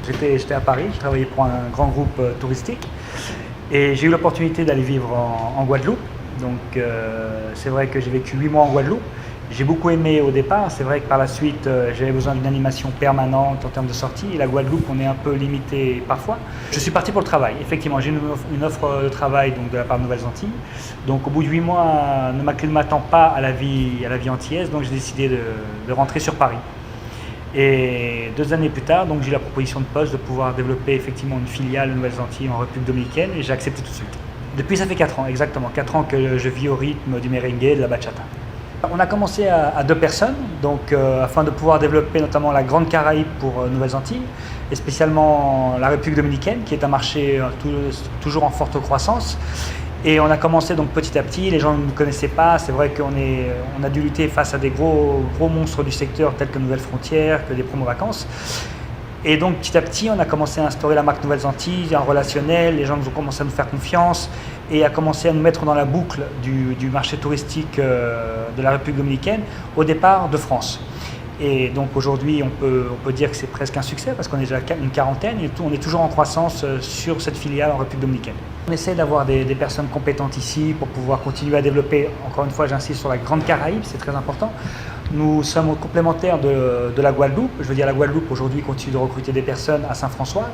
J'étais à Paris, je travaillais pour un grand groupe touristique et j'ai eu l'opportunité d'aller vivre en Guadeloupe. Donc c'est vrai que j'ai vécu 8 mois en Guadeloupe. J'ai beaucoup aimé au départ, c'est vrai que par la suite j'avais besoin d'une animation permanente en termes de sortie et la Guadeloupe on est un peu limité parfois. Je suis parti pour le travail, effectivement j'ai une offre de travail donc, de la part de Nouvelles Antilles. Donc au bout de 8 mois ne m'attend pas à la vie antillaise, donc j'ai décidé de rentrer sur Paris. Et 2 années plus tard, donc j'ai eu la proposition de poste de pouvoir développer effectivement une filiale de Nouvelles Antilles en République Dominicaine et j'ai accepté tout de suite. Depuis ça fait 4 ans, exactement, 4 ans que je vis au rythme du merengue et de la bachata. On a commencé à 2 personnes, donc afin de pouvoir développer notamment la Grande Caraïbe pour Nouvelles Antilles et spécialement la République Dominicaine qui est un marché toujours en forte croissance. Et on a commencé donc petit à petit, les gens ne nous connaissaient pas, c'est vrai qu'on a dû lutter face à des gros monstres du secteur tels que Nouvelles Frontières, que des promos vacances. Et donc petit à petit, on a commencé à instaurer la marque Nouvelles Antilles, un relationnel, les gens nous ont commencé à nous faire confiance et à commencer à nous mettre dans la boucle du marché touristique de la République Dominicaine, au départ de France. Et donc aujourd'hui, on peut dire que c'est presque un succès parce qu'on est déjà une quarantaine et on est toujours en croissance sur cette filiale en République Dominicaine. On essaie d'avoir des personnes compétentes ici pour pouvoir continuer à développer, encore une fois j'insiste sur la Grande Caraïbe, c'est très important. Nous sommes complémentaires de la Guadeloupe. Je veux dire, la Guadeloupe aujourd'hui continue de recruter des personnes à Saint-François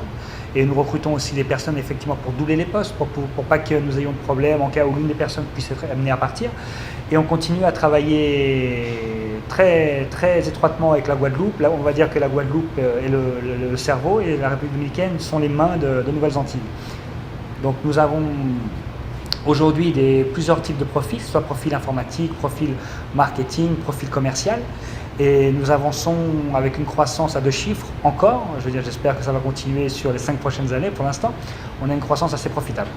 et nous recrutons aussi des personnes effectivement pour doubler les postes, pour pas que nous ayons de problème en cas où l'une des personnes puisse être amenée à partir. Et on continue à travailler très étroitement avec la Guadeloupe. Là, on va dire que la Guadeloupe est le cerveau et la République Dominicaine sont les mains de Nouvelles Antilles. Donc nous avons aujourd'hui plusieurs types de profils, soit profil informatique, profil marketing, profil commercial. Et nous avançons avec une croissance à 2 chiffres encore. Je veux dire, j'espère que ça va continuer sur les 5 prochaines années. Pour l'instant, on a une croissance assez profitable.